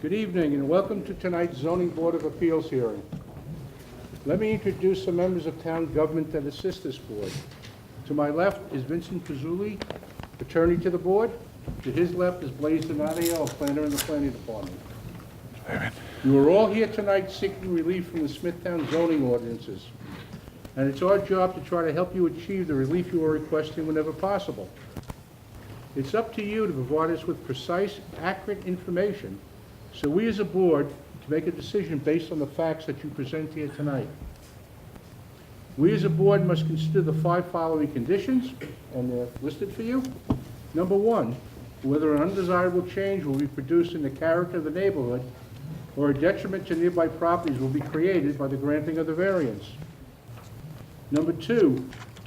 Good evening and welcome to tonight's Zoning Board of Appeals hearing. Let me introduce some members of town government that assist this board. To my left is Vincent Pizzulli, attorney to the board. To his left is Blaise Donadio, a planner in the planning department. You are all here tonight seeking relief from the Smithtown zoning ordinances, and it's our job to try to help you achieve the relief you are requesting whenever possible. It's up to you to provide us with precise, accurate information so we as a board can make a decision based on the facts that you present here tonight. We as a board must consider the 5 following conditions, and they're listed for you. Number 1, whether an undesirable change will be produced in the character of the neighborhood or a detriment to nearby properties will be created by the granting of the variance. Number 2,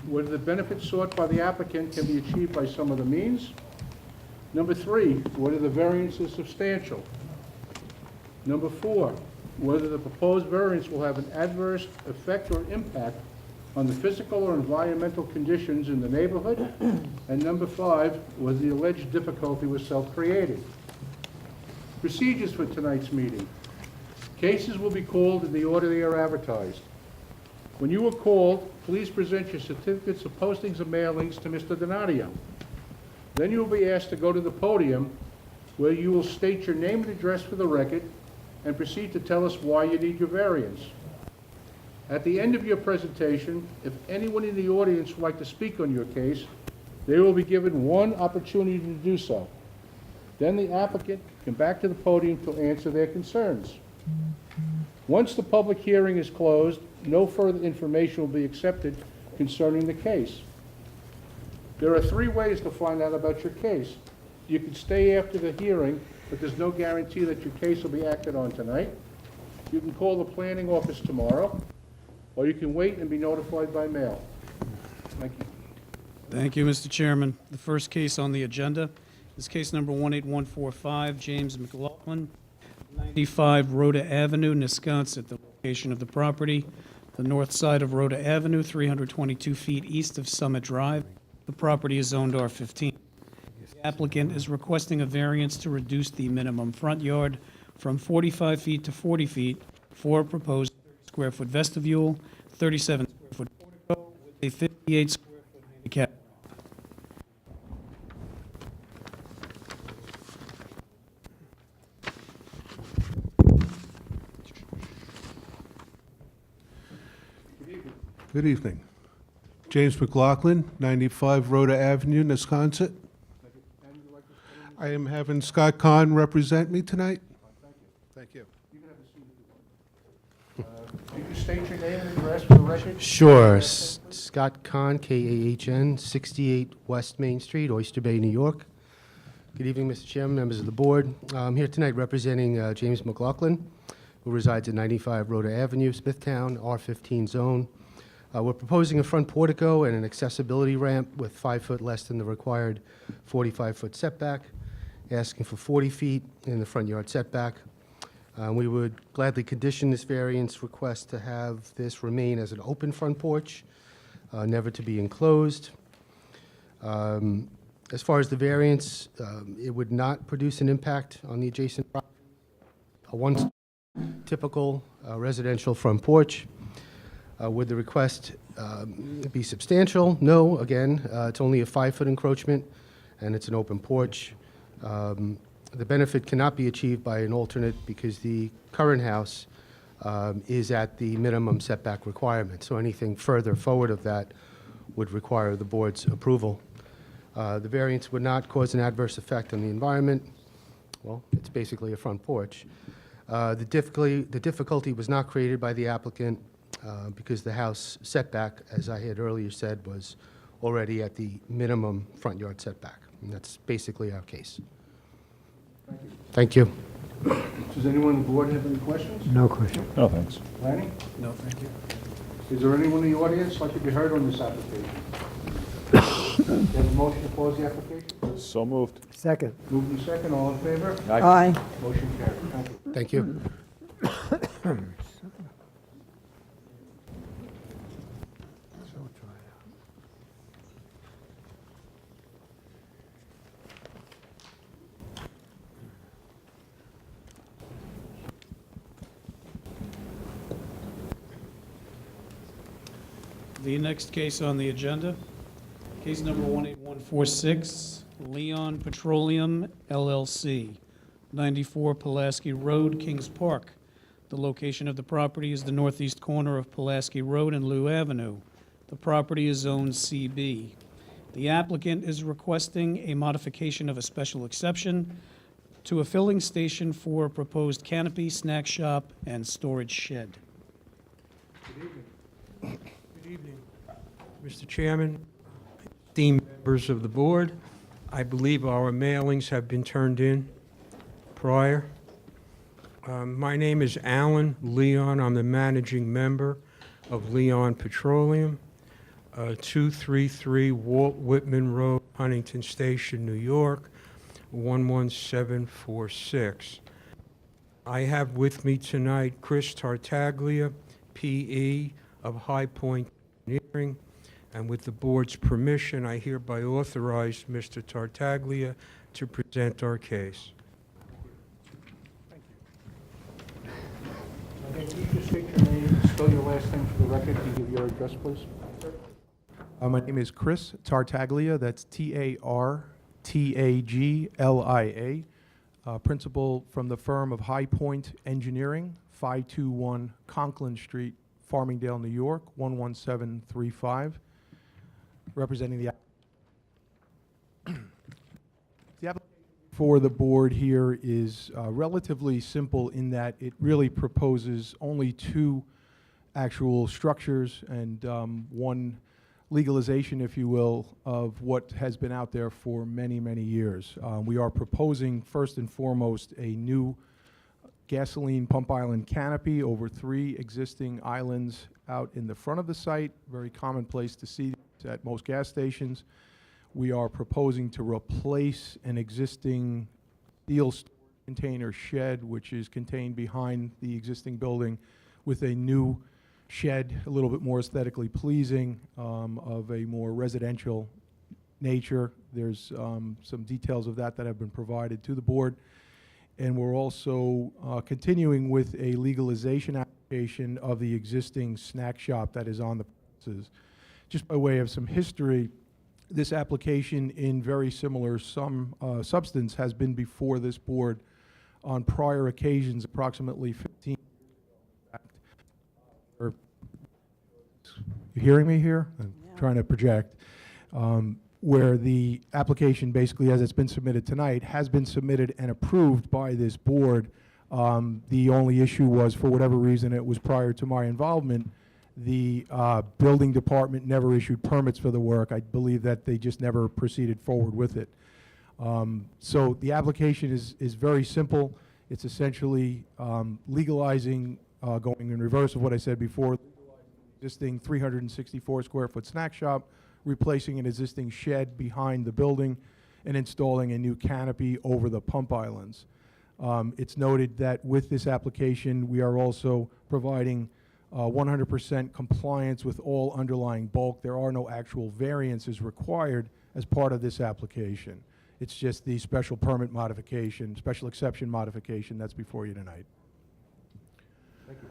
whether the benefit sought by the applicant can be achieved by some other means. Number 3, whether the variance is substantial. Number 4, whether the proposed variance will have an adverse effect or impact on the physical or environmental conditions in the neighborhood. And number 5, whether the alleged difficulty was self-created. Procedures for tonight's meeting. Cases will be called in the order they are advertised. When you are called, please present your certificates of postings and mailings to Mr. Donadio. Then you will be asked to go to the podium where you will state your name and address for the record and proceed to tell us why you need your variance. At the end of your presentation, if anyone in the audience would like to speak on your case, they will be given one opportunity to do so. Then the applicant can come back to the podium to answer their concerns. Once the public hearing is closed, no further information will be accepted concerning the case. There are 3 ways to find out about your case. You can stay after the hearing, but there's no guarantee that your case will be acted on tonight. You can call the planning office tomorrow, or you can wait and be notified by mail. Thank you. Thank you, Mr. Chairman. The first case on the agenda is case number 18145, James McLaughlin, 95 Rhoda Avenue, Wisconsin. The location of the property, the north side of Rhoda Avenue, 322 feet east of Summit Drive. The property is zoned R15. The applicant is requesting a variance to reduce the minimum front yard from 45 feet to 40 feet for a proposed 30-square-foot vestibule, 37-square-foot portico, with a 58-square-foot handicap. Good evening. James McLaughlin, 95 Rhoda Avenue, Wisconsin. I am having Scott Kahn represent me tonight. Thank you. You can have a seat if you want. Can you state your name and address for the record? Sure. Scott Kahn, K-A-H-N, 68 West Main Street, Oyster Bay, New York. Good evening, Mr. Chairman, members of the board. I'm here tonight representing James McLaughlin, who resides at 95 Rhoda Avenue, Smithtown, R15 zone. We're proposing a front portico and an accessibility ramp with 5 foot less than the required 45-foot setback, asking for 40 feet in the front yard setback. We would gladly condition this variance request to have this remain as an open front porch, never to be enclosed. As far as the variance, it would not produce an impact on the adjacent property. One typical residential front porch. Would the request be substantial? No. Again, it's only a 5-foot encroachment, and it's an open porch. The benefit cannot be achieved by an alternate because the current house is at the minimum setback requirement. So anything further forward of that would require the board's approval. The variance would not cause an adverse effect on the environment. Well, it's basically a front porch. The difficulty was not created by the applicant because the house setback, as I had earlier said, was already at the minimum front yard setback. And that's basically our case. Thank you. Thank you. Does anyone on the board have any questions? No question. No, thanks. Planning? No, thank you. Is there anyone in the audience like to be heard on this application? There's a motion to close the application? So moved. Second. Moved in second, all in favor? Aye. Motion carried. Thank you. Thank you. The next case on the agenda, case number 18146, Leon Petroleum LLC, 94 Pulaski Road, Kings Park. The location of the property is the northeast corner of Pulaski Road and Lou Avenue. The property is zoned CB. The applicant is requesting a modification of a special exception to a filling station for a proposed canopy, snack shop, and storage shed. Good evening, Mr. Chairman, esteemed members of the board. I believe our mailings have been turned in prior. My name is Alan Leon. I'm the managing member of Leon Petroleum, 233 Walt Whitman Road, Huntington Station, New York, 11746. I have with me tonight Chris Tartaglia, P.E. of High Point Engineering, and with the board's permission, I hereby authorize Mr. Tartaglia to present our case. Can you just state your name, spell your last name for the record, and give your address, please? My name is Chris Tartaglia, that's Tartaglia, principal from the firm of High Point Engineering, 521 Conklin Street, Farmingdale, New York, 11735, representing the application for the board here is relatively simple in that it really proposes only two actual structures and one legalization, if you will, of what has been out there for many, many years. We are proposing, first and foremost, a new gasoline pump island canopy over 3 existing islands out in the front of the site. Very commonplace to see at most gas stations. We are proposing to replace an existing steel container shed, which is contained behind the existing building, with a new shed, a little bit more aesthetically pleasing, of a more residential nature. There's some details of that have been provided to the board. And we're also continuing with a legalization application of the existing snack shop that is on the premises. Just by way of some history, this application in very similar substance has been before this board on prior occasions, approximately 15 or you hearing me here? I'm trying to project. Where the application basically, as it's been submitted tonight, has been submitted and approved by this board. The only issue was, for whatever reason, it was prior to my involvement, the building department never issued permits for the work. I believe that they just never proceeded forward with it. So the application is very simple. It's essentially legalizing, going in reverse of what I said before, existing 364 square foot snack shop, replacing an existing shed behind the building, and installing a new canopy over the pump islands. It's noted that with this application, we are also providing 100% compliance with all underlying bulk. There are no actual variances required as part of this application. It's just the special permit modification, special exception modification that's before you tonight. Thank you.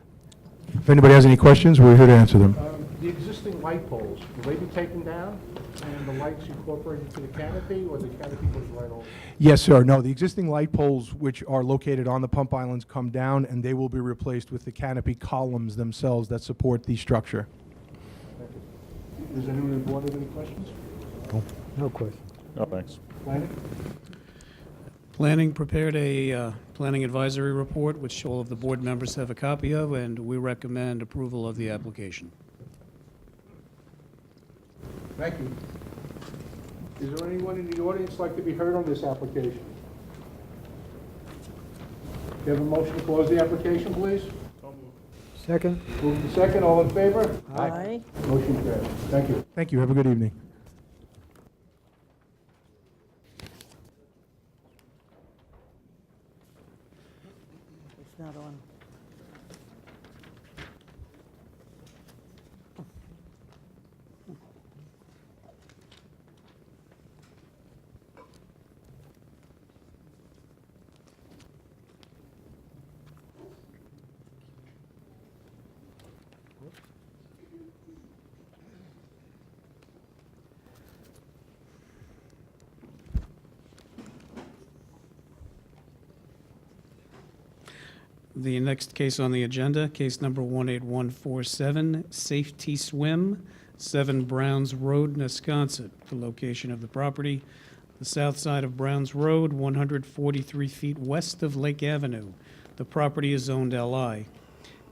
If anybody has any questions, we're here to answer them. The existing light poles, will they be taken down and the lights incorporated to the canopy, or the canopy goes right over? Yes, sir. No, the existing light poles, which are located on the pump islands, come down, and they will be replaced with the canopy columns themselves that support the structure. Thank you. Does anyone on the board have any questions? No question. No, thanks. Planning? Planning prepared a planning advisory report, which all of the board members have a copy of, and we recommend approval of the application. Thank you. Is there anyone in the audience like to be heard on this application? Do you have a motion to close the application, please? Second? Move to second, all in favor? Aye. Motion carries. Thank you. Thank you. Have a good evening. It's not on. The next case on the agenda, case number 18147, Safety Swim, 7 Browns Road, Nesconset. The location of the property, the south side of Browns Road, 143 feet west of Lake Avenue. The property is zoned LI.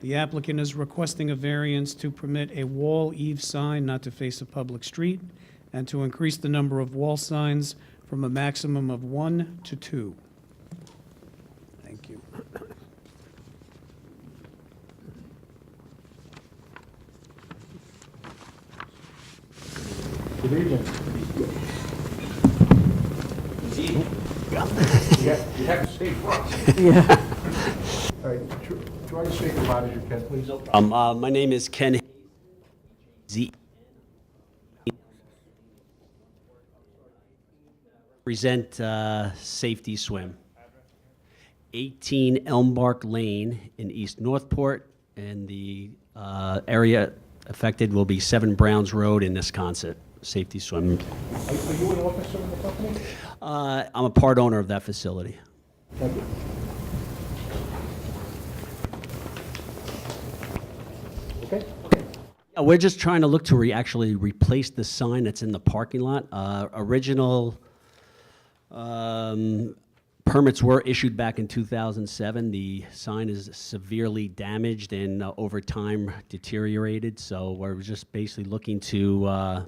The applicant is requesting a variance to permit a wall eave sign not to face a public street and to increase the number of wall signs from a maximum of 1 to 2. Thank you. Good evening. You have to stay front. Yeah. All right, try to speak as loud as you can, please. My name is Ken Z. Present Safety Swim. 18 Elmbark Lane in East Northport, and the area affected will be 7 Browns Road in Nesconset. Safety Swim. Are you an officer in the company? I'm a part owner of that facility. Thank you. Okay? We're just trying to look to actually replace the sign that's in the parking lot. Original permits were issued back in 2007. The sign is severely damaged and over time deteriorated. So we're just basically looking to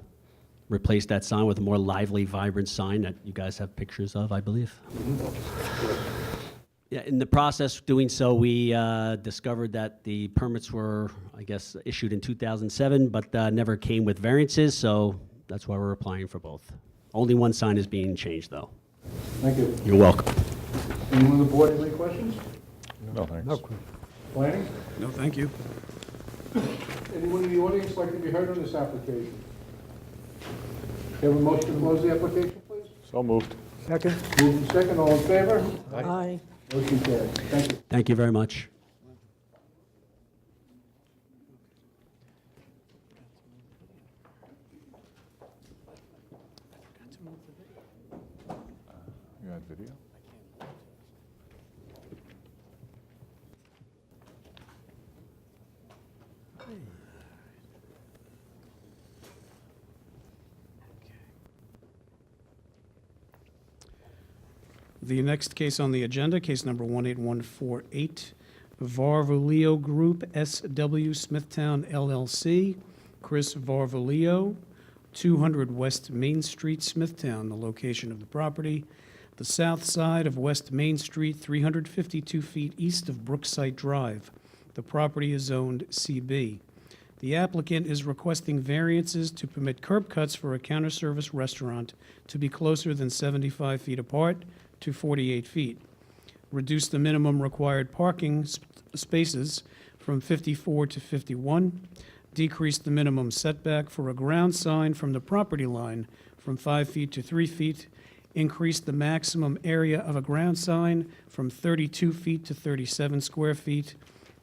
replace that sign with a more lively, vibrant sign that you guys have pictures of, I believe. Yeah, in the process of doing so, we discovered that the permits were, I guess, issued in 2007, but never came with variances, so that's why we're applying for both. Only one sign is being changed, though. Thank you. You're welcome. Anyone on the board have any questions? No, thanks. No question. Planning? No, thank you. Anyone in the audience like to be heard on this application? Do you have a motion to close the application, please? So moved. Second? Moved and second, all in favor? Aye. Motion carries. Thank you. Thank you very much. You got video? The next case on the agenda, case number 18148, Varvaleo Group S.W. Smithtown LLC, Chris Varvaleo, 200 West Main Street, Smithtown, the location of the property, the south side of West Main Street, 352 feet east of Brookside Drive. The property is zoned CB. The applicant is requesting variances to permit curb cuts for a counter-service restaurant to be closer than 75 feet apart to 48 feet. Reduce the minimum required parking spaces from 54 to 51. Decrease the minimum setback for a ground sign from the property line from 5 feet to 3 feet. Increase the maximum area of a ground sign from 32 feet to 37 square feet.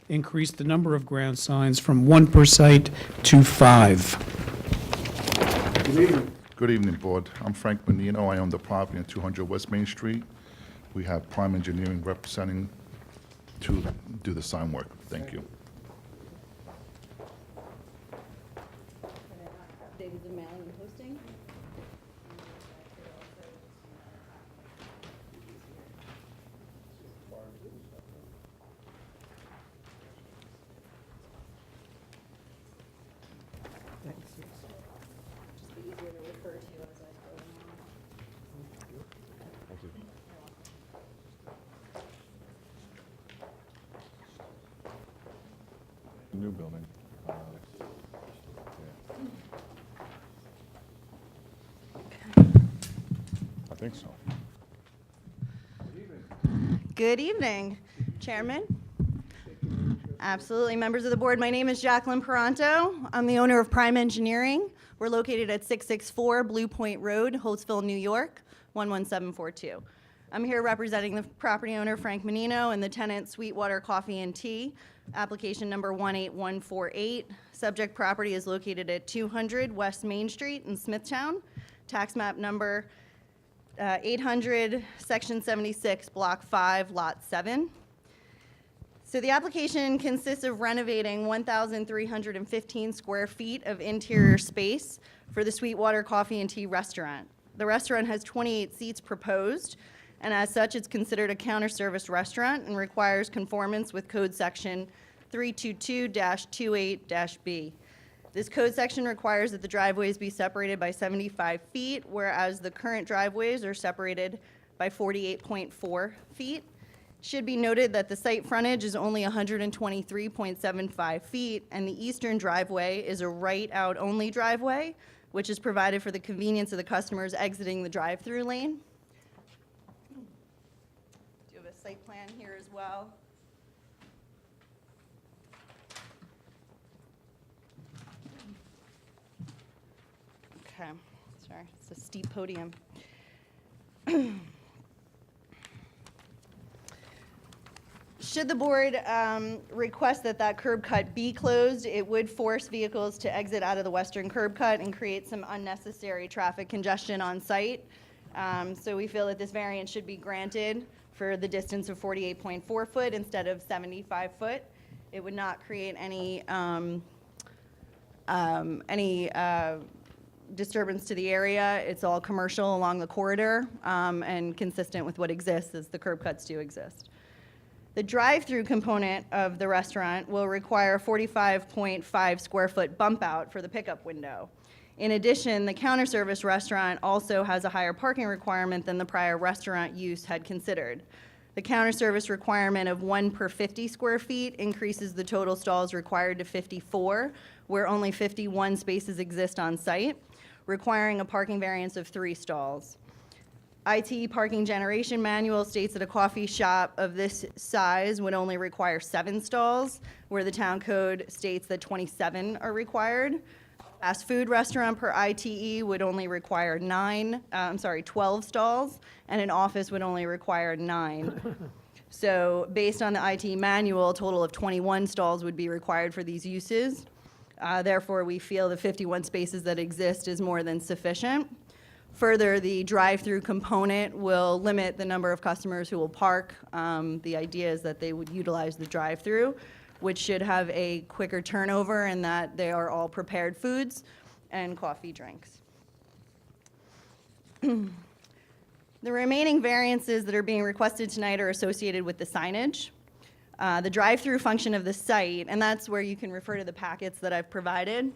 Increase the number of ground signs from 1 per site to 5. Good evening. Good evening, Board. I'm Frank Menino. I own the property on 200 West Main Street. We have Prime Engineering representing to do the sign work. Thank you. Days of mailing and posting. Just be easier to refer to as I go along. New building. I think so. Good evening, Chairman. Absolutely, members of the board. My name is Jacqueline Peranto. I'm the owner of Prime Engineering. We're located at 664 Blue Point Road, Holtzville, New York, 11742. I'm here representing the property owner, Frank Menino, and the tenant, Sweetwater Coffee and Tea, application number 18148. Subject property is located at 200 West Main Street in Smithtown, tax map number 800, section 76, block 5, lot 7. So the application consists of renovating 1,315 square feet of interior space for the Sweetwater Coffee and Tea Restaurant. The restaurant has 28 seats proposed, and as such, it's considered a counter-service restaurant and requires conformance with Code Section 322-28-B. This code section requires that the driveways be separated by 75 feet, whereas the current driveways are separated by 48.4 feet. Should be noted that the site frontage is only 123.75 feet, and the eastern driveway is a right-out only driveway, which is provided for the convenience of the customers exiting the drive-through lane. Do you have a site plan here as well? Okay, sorry, it's a steep podium. Should the board request that that curb cut be closed, it would force vehicles to exit out of the western curb cut and create some unnecessary traffic congestion on site. So we feel that this variance should be granted for the distance of 48.4 foot instead of 75 foot. It would not create any disturbance to the area. It's all commercial along the corridor and consistent with what exists, as the curb cuts do exist. The drive-through component of the restaurant will require a 45.5 square foot bump out for the pickup window. In addition, the counter service restaurant also has a higher parking requirement than the prior restaurant use had considered. The counter service requirement of 1 per 50 square feet increases the total stalls required to 54, where only 51 spaces exist on site, requiring a parking variance of 3 stalls. ITE parking generation manual states that a coffee shop of this size would only require 7 stalls, where the town code states that 27 are required. Fast food restaurant per ITE would only require 12 stalls, and an office would only require 9. So based on the ITE manual, a total of 21 stalls would be required for these uses. Therefore, we feel the 51 spaces that exist is more than sufficient. Further, the drive-through component will limit the number of customers who will park. The idea is that they would utilize the drive-through, which should have a quicker turnover in that they are all prepared foods and coffee drinks. The remaining variances that are being requested tonight are associated with the signage. The drive-through function of the site, and that's where you can refer to the packets that I've provided.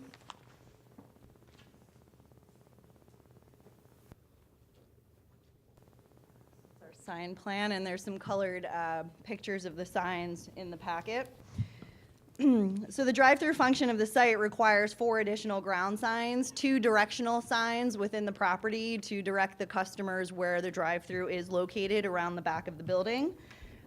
Our sign plan, and there's some colored pictures of the signs in the packet. So the drive-through function of the site requires 4 additional ground signs, 2 directional signs within the property to direct the customers where the drive-through is located around the back of the building,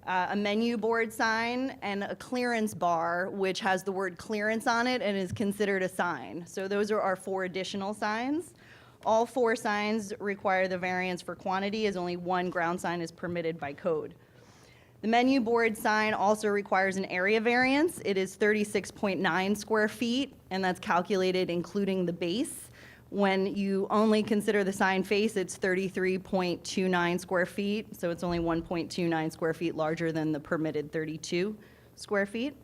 a menu board sign, and a clearance bar, which has the word clearance on it and is considered a sign. So those are our 4 additional signs. All 4 signs require the variance for quantity, as only 1 ground sign is permitted by code. The menu board sign also requires an area variance. It is 36.9 square feet, and that's calculated including the base. When you only consider the sign face, it's 33.29 square feet, so it's only 1.29 square feet larger than the permitted 32 square feet,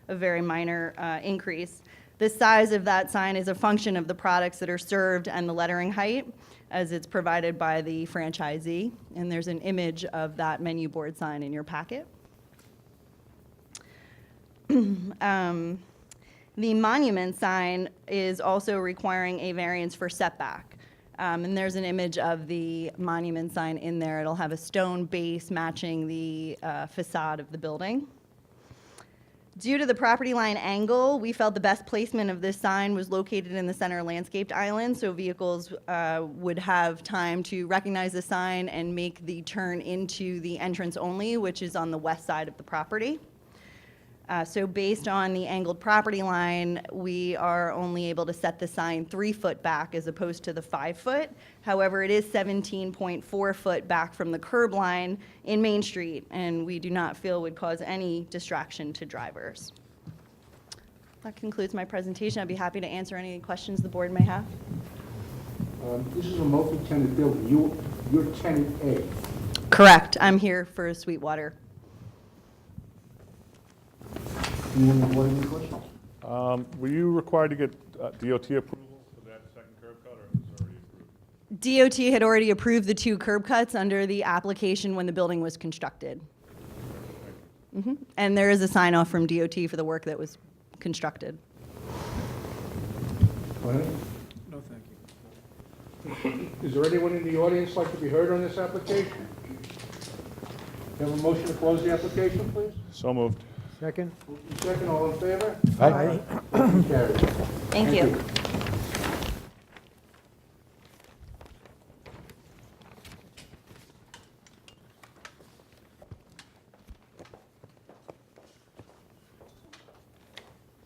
a very minor increase. The size of that sign is a function of the products that are served and the lettering height, as it's provided by the franchisee. And there's an image of that menu board sign in your packet. The monument sign is also requiring a variance for setback. And there's an image of the monument sign in there. It'll have a stone base matching the facade of the building. Due to the property line angle, we felt the best placement of this sign was located in the center landscaped island, so vehicles would have time to recognize the sign and make the turn into the entrance only, which is on the west side of the property. So based on the angled property line, we are only able to set the sign 3 foot back as opposed to the 5 foot. However, it is 17.4 foot back from the curb line in Main Street, and we do not feel would cause any distraction to drivers. That concludes my presentation. I'd be happy to answer any questions the board may have. This is a multi-tenant building. You're tenant A. Correct. I'm here for Sweetwater. Anyone on the board have any questions? Were you required to get DOT approval for that second curb cut, or was it already approved? DOT had already approved the 2 curb cuts under the application when the building was constructed. And there is a sign off from DOT for the work that was constructed. Glenn? No, thank you. Is there anyone in the audience like to be heard on this application? Have a motion to close the application, please? So moved. Second? Moved in second, all in favor? Aye. Motion carries. Thank you.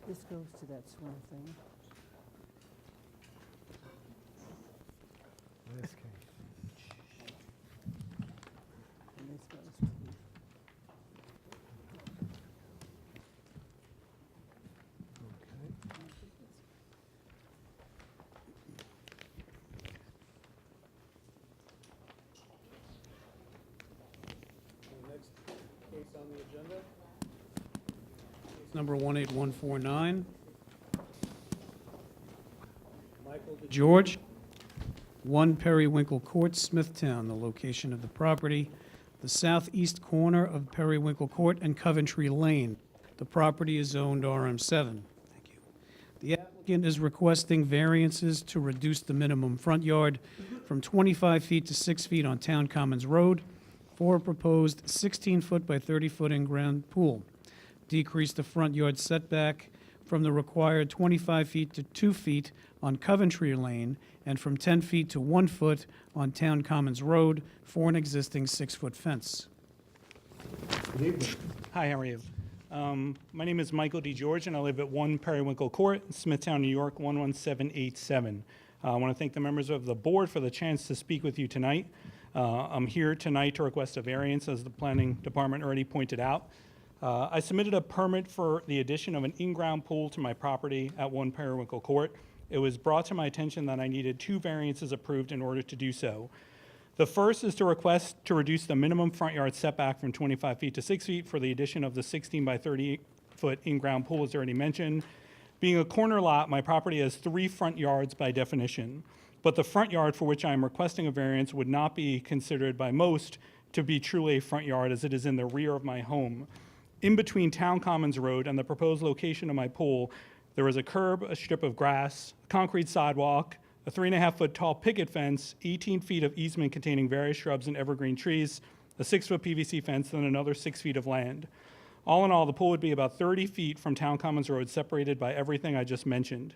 This goes to that swim thing. This case. And this goes to the... The next case on the agenda, case number 18149. Michael DeGeorge, 1 Periwinkle Court, Smithtown, the location of the property, the southeast corner of Periwinkle Court and Coventry Lane. The property is zoned RM7. Thank you. The applicant is requesting variances to reduce the minimum front yard from 25 feet to 6 feet on Town Commons Road for a proposed 16-foot by 30-foot in-ground pool. Decrease the front yard setback from the required 25 feet to 2 feet on Coventry Lane and from 10 feet to 1 foot on Town Commons Road for an existing 6-foot fence. Good evening. Hi, how are you? My name is Michael DeGeorge, and I live at 1 Periwinkle Court, Smithtown, New York, 11787. I want to thank the members of the board for the chance to speak with you tonight. I'm here tonight to request a variance, as the planning department already pointed out. I submitted a permit for the addition of an in-ground pool to my property at 1 Periwinkle Court. It was brought to my attention that I needed 2 variances approved in order to do so. The first is to request to reduce the minimum front yard setback from 25 feet to 6 feet for the addition of the 16 by 30-foot in-ground pool, as already mentioned. Being a corner lot, my property has 3 front yards by definition, but the front yard for which I am requesting a variance would not be considered by most to be truly a front yard, as it is in the rear of my home. In between Town Commons Road and the proposed location of my pool, there is a curb, a strip of grass, a concrete sidewalk, a 3.5-foot tall picket fence, 18 feet of easement containing various shrubs and evergreen trees, a 6-foot PVC fence, and another 6 feet of land. All in all, the pool would be about 30 feet from Town Commons Road, separated by everything I just mentioned.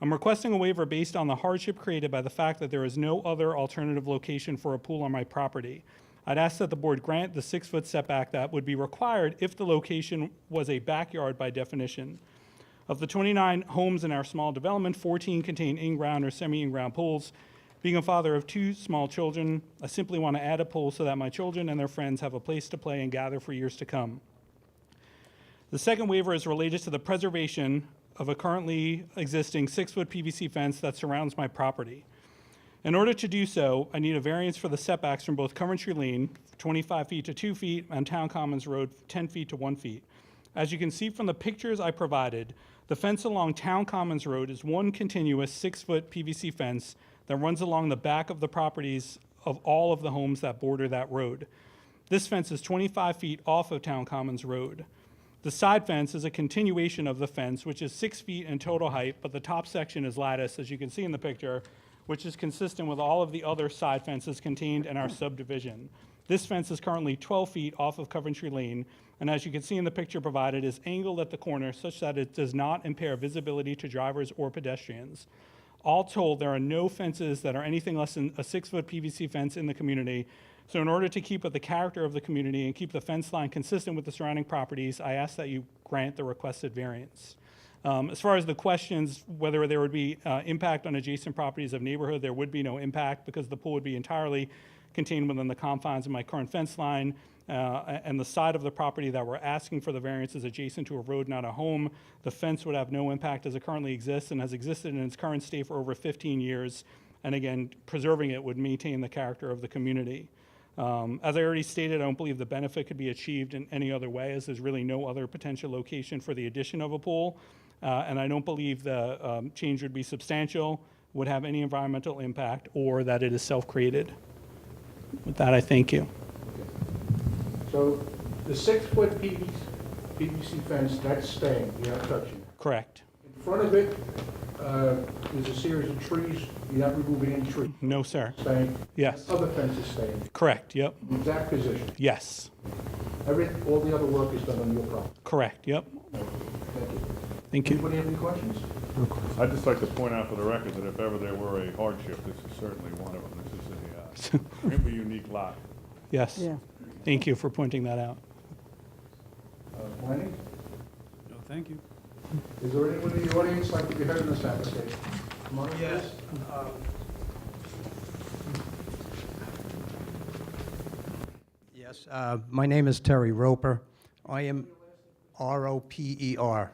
I'm requesting a waiver based on the hardship created by the fact that there is no other alternative location for a pool on my property. I'd ask that the board grant the 6-foot setback that would be required if the location was a backyard by definition. Of the 29 homes in our small development, 14 contain in-ground or semi-in-ground pools. Being a father of 2 small children, I simply want to add a pool so that my children and their friends have a place to play and gather for years to come. The second waiver is related to the preservation of a currently existing 6-foot PVC fence that surrounds my property. In order to do so, I need a variance for the setbacks from both Coventry Lane, 25 feet to 2 feet, and Town Commons Road, 10 feet to 1 feet. As you can see from the pictures I provided, the fence along Town Commons Road is one continuous 6-foot PVC fence that runs along the back of the properties of all of the homes that border that road. This fence is 25 feet off of Town Commons Road. The side fence is a continuation of the fence, which is 6 feet in total height, but the top section is lattice, as you can see in the picture, which is consistent with all of the other side fences contained in our subdivision. This fence is currently 12 feet off of Coventry Lane, and as you can see in the picture provided, is angled at the corner such that it does not impair visibility to drivers or pedestrians. All told, there are no fences that are anything less than a 6-foot PVC fence in the community. So in order to keep with the character of the community and keep the fence line consistent with the surrounding properties, I ask that you grant the requested variance. As far as the questions, whether there would be impact on adjacent properties of neighborhood, there would be no impact because the pool would be entirely contained within the confines of my current fence line, and the side of the property that we're asking for the variance is adjacent to a road, not a home. The fence would have no impact as it currently exists and has existed in its current state for over 15 years. And again, preserving it would maintain the character of the community. As I already stated, I don't believe the benefit could be achieved in any other way, as there's really no other potential location for the addition of a pool. And I don't believe the change would be substantial, would have any environmental impact, or that it is self-created. With that, I thank you. So the 6-foot PVC fence, that's staying, you're not touching it. Correct. In front of it, there's a series of trees, you're not removing any trees. No, sir. Staying. Yes. Other fence is staying, Correct, yep. exact position. Yes. All the other work is done on your property. Correct, yep. Thank you. Thank you. Anybody have any questions? I'd just like to point out for the record that if ever there were a hardship, this is certainly one of them. This is a extremely unique lot. Yes. Yeah. Thank you for pointing that out. Planning? No, thank you. Is there anyone in the audience like to be heard in this application? Come on, Yes. please. Yes, my name is Terry Roper. I am R-O-P-E-R.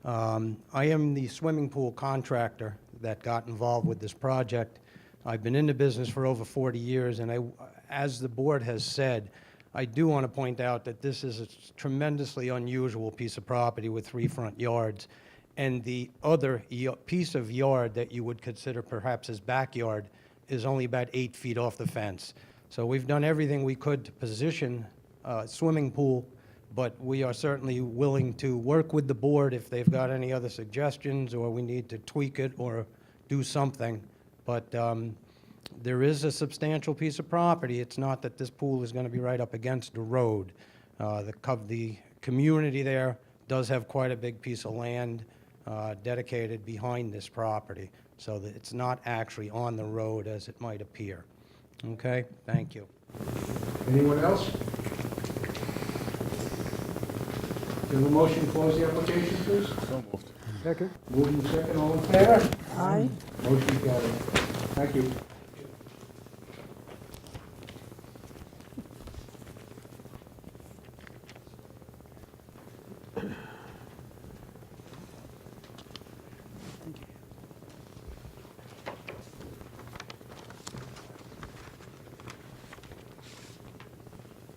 I am the swimming pool contractor that got involved with this project. I've been in the business for over 40 years, and as the board has said, I do want to point out that this is a tremendously unusual piece of property with 3 front yards. And the other piece of yard that you would consider perhaps as backyard is only about 8 feet off the fence. So we've done everything we could to position a swimming pool, but we are certainly willing to work with the board if they've got any other suggestions or we need to tweak it or do something. But there is a substantial piece of property. It's not that this pool is going to be right up against the road. The community there does have quite a big piece of land dedicated behind this property, so that it's not actually on the road as it might appear. Okay, thank you. Anyone else? Do you have a motion to close the application, please? So moved. Second? Moving second, all in favor? Aye. Motion carried. Thank you.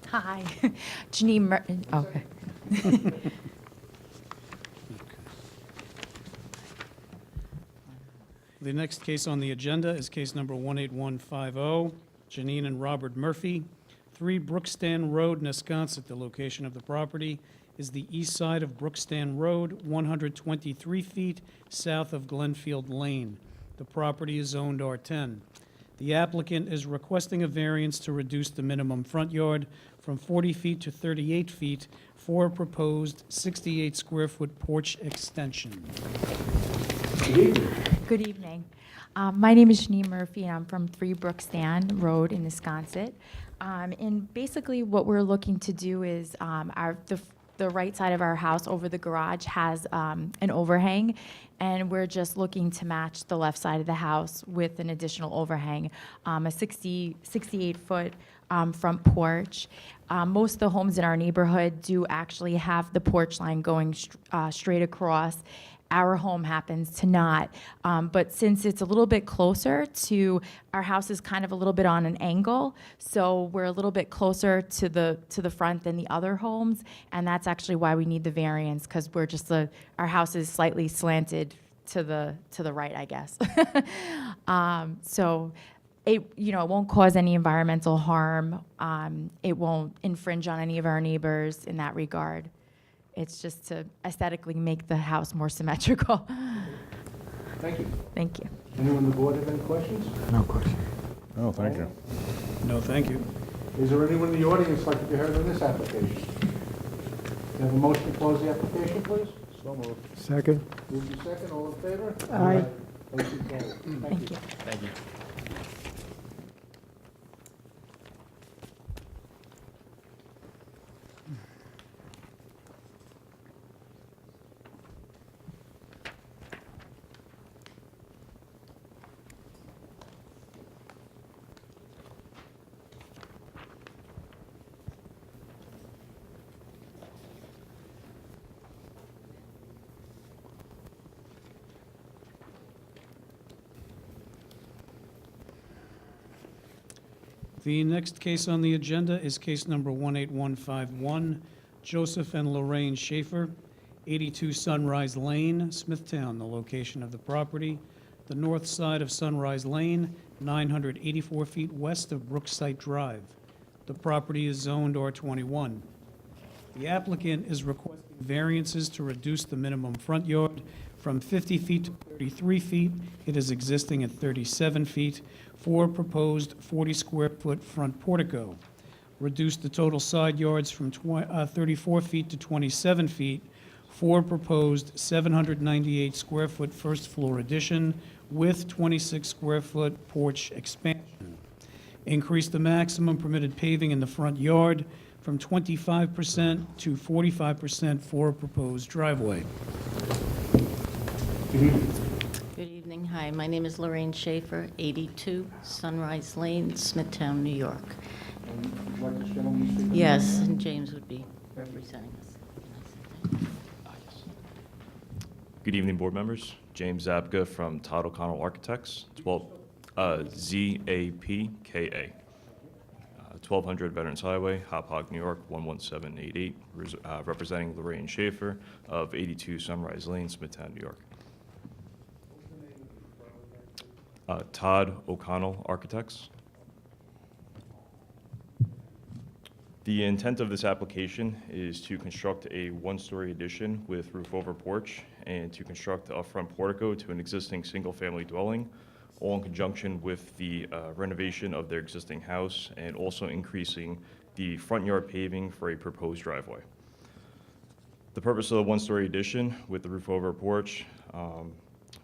Hi, Janine Merton. Okay. The next case on the agenda is case number 18150, Janine and Robert Murphy, 3 Brookstand Road, Nesconset. The location of the property is the east side of Brookstand Road, 123 feet south of Glenfield Lane. The property is zoned R10. The applicant is requesting a variance to reduce the minimum front yard from 40 feet to 38 feet for a proposed 68-square-foot porch extension. Good evening. Good evening. My name is Janine Murphy, and I'm from 3 Brookstand Road in Wisconsin. And basically, what we're looking to do is the right side of our house over the garage has an overhang, and we're just looking to match the left side of the house with an additional overhang, a 68-foot front porch. Most of the homes in our neighborhood do actually have the porch line going straight across. Our home happens to not, but since it's a little bit closer to, our house is kind of a little bit on an angle, so we're a little bit closer to the front than the other homes, and that's actually why we need the variance, because we're just our house is slightly slanted to the right, I guess. So it won't cause any environmental harm. It won't infringe on any of our neighbors in that regard. It's just to aesthetically make the house more symmetrical. Thank you. Thank you. Anyone on the board have any questions? No question. Oh, thank you. No, thank you. Is there anyone in the audience like to be heard on this application? Do you have a motion to close the application, please? So moved. Second? Moving second, all in favor? Aye. Motion carried. Thank you. Thank you. The next case on the agenda is case number 18151, Joseph and Lorraine Schaefer, 82 Sunrise Lane, Smithtown, the location of the property, the north side of Sunrise Lane, 984 feet west of Brookside Drive. The property is zoned R21. The applicant is requesting variances to reduce the minimum front yard from 50 feet to 33 feet. It is existing at 37 feet for proposed 40-square-foot front portico. Reduce the total side yards from 34 feet to 27 feet for proposed 798-square-foot first-floor addition with 26-square-foot porch expansion. Increase the maximum permitted paving in the front yard from 25% to 45% for a proposed driveway. Good evening. Hi, my name is Lorraine Schaefer, 82 Sunrise Lane, Smithtown, New York. Would you like this gentleman to speak? Yes, and James would be representing us. Good evening, board members. James Zabka from Todd O'Connell Architects, Z-A-P-K-A. 1200 Veterans Highway, Hop New York, 11788, representing Lorraine Schaefer of 82 Sunrise Lane, Smithtown, New York. Todd O'Connell Architects. The intent of this application is to construct a one-story addition with roof-over porch and to construct a front portico to an existing single-family dwelling, all in conjunction with the renovation of their existing house and also increasing the front yard paving for a proposed driveway. The purpose of the one-story addition with the roof-over porch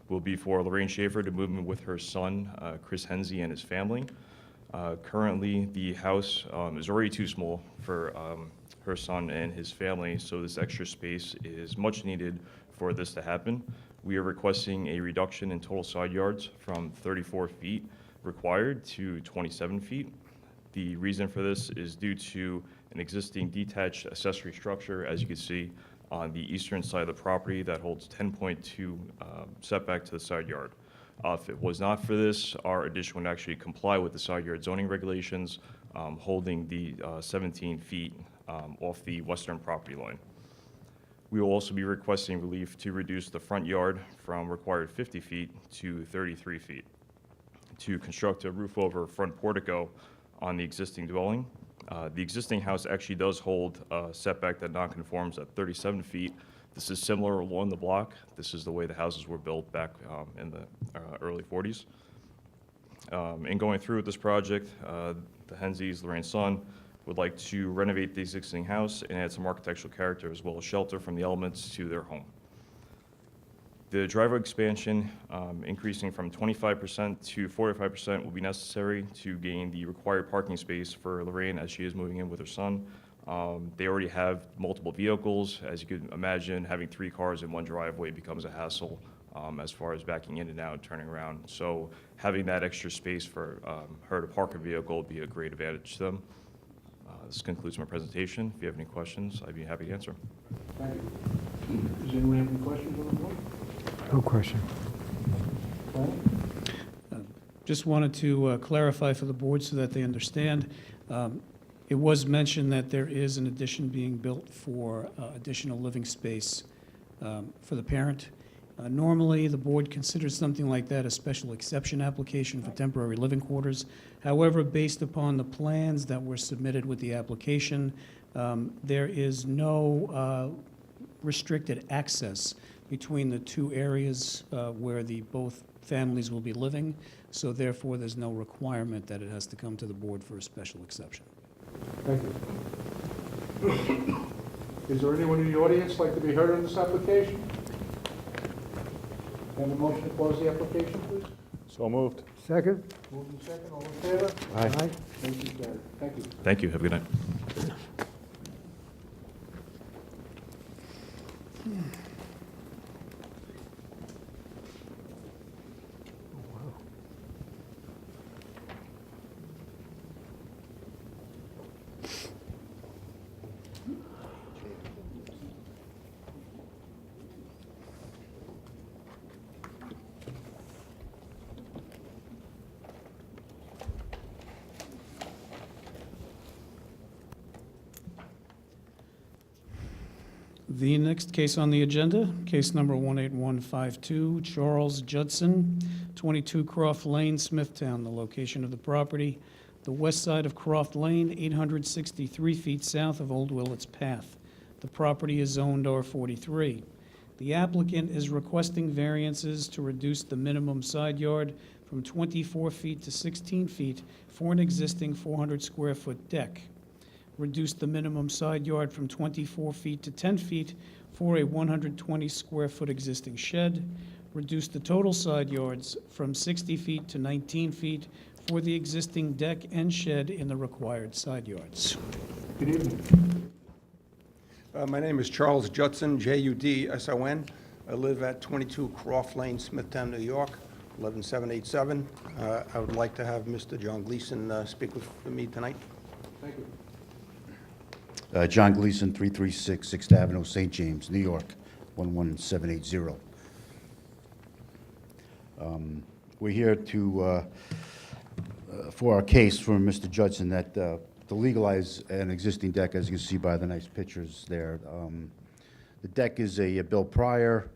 will be for Lorraine Schaefer to move in with her son, Chris Henze, and his family. Currently, the house is already too small for her son and his family, so this extra space is much needed for this to happen. We are requesting a reduction in total side yards from 34 feet required to 27 feet. The reason for this is due to an existing detached accessory structure, as you can see, on the eastern side of the property that holds 10.2 setback to the side yard. If it was not for this, our addition would actually comply with the side yard zoning regulations, holding the 17 feet off the western property line. We will also be requesting relief to reduce the front yard from required 50 feet to 33 feet to construct a roof over front portico on the existing dwelling. The existing house actually does hold a setback that non-conforms at 37 feet. This is similar along the block. This is the way the houses were built back in the early 40s. In going through with this project, the Henzes, Lorraine's son, would like to renovate the existing house and add some architectural character as well as shelter from the elements to their home. The driveway expansion, increasing from 25% to 45%, will be necessary to gain the required parking space for Lorraine as she is moving in with her son. They already have multiple vehicles. As you can imagine, having 3 cars in one driveway becomes a hassle as far as backing in and out, turning around. So having that extra space for her to park her vehicle would be a great advantage to them. This concludes my presentation. If you have any questions, I'd be happy to answer. Thank you. Does anyone have any questions on the board? No question. Just wanted to clarify for the board so that they understand. It was mentioned that there is an addition being built for additional living space for the parent. Normally, the board considers something like that a special exception application for temporary living quarters. However, based upon the plans that were submitted with the application, there is no restricted access between the 2 areas where the both families will be living. So therefore, there's no requirement that it has to come to the board for a special exception. Thank you. Is there anyone in the audience like to be heard on this application? Have a motion to close the application, please? So moved. Second? Moved and second, all in favor? Aye. Motion carried. Thank you. Thank you. Have a good night. The next case on the agenda, case number 18152, Charles Judson, 22 Croft Lane, Smithtown, the location of the property, the west side of Croft Lane, 863 feet south of Old Willets Path. The property is zoned R43. The applicant is requesting variances to reduce the minimum side yard from 24 feet to 16 feet for an existing 400-square-foot deck. Reduce the minimum side yard from 24 feet to 10 feet for a 120-square-foot existing shed. Reduce the total side yards from 60 feet to 19 feet for the existing deck and shed in the required side yards. Good evening. My name is Charles Judson, Judson. I live at 22 Croft Lane, Smithtown, New York, 11787. I would like to have Mr. John Gleason speak with me tonight. Thank you. John Gleason, 336 6th Avenue, St. James, New York, 11780. We're here to, for our case for Mr. Judson that to legalize an existing deck, as you can see by the nice pictures there. The deck is a built prior.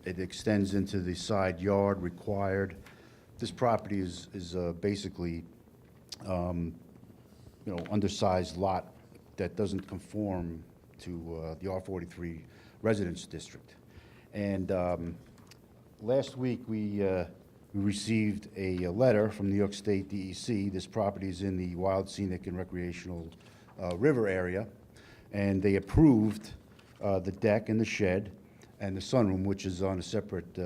It extends into the side yard required. This property is basically, undersized lot that doesn't conform to the R43 residence district. And last week we received a letter from New York State DEC. This property is in the Wild Scenic and Recreational River area, and they approved the deck and the shed and the sunroom, which is on a separate,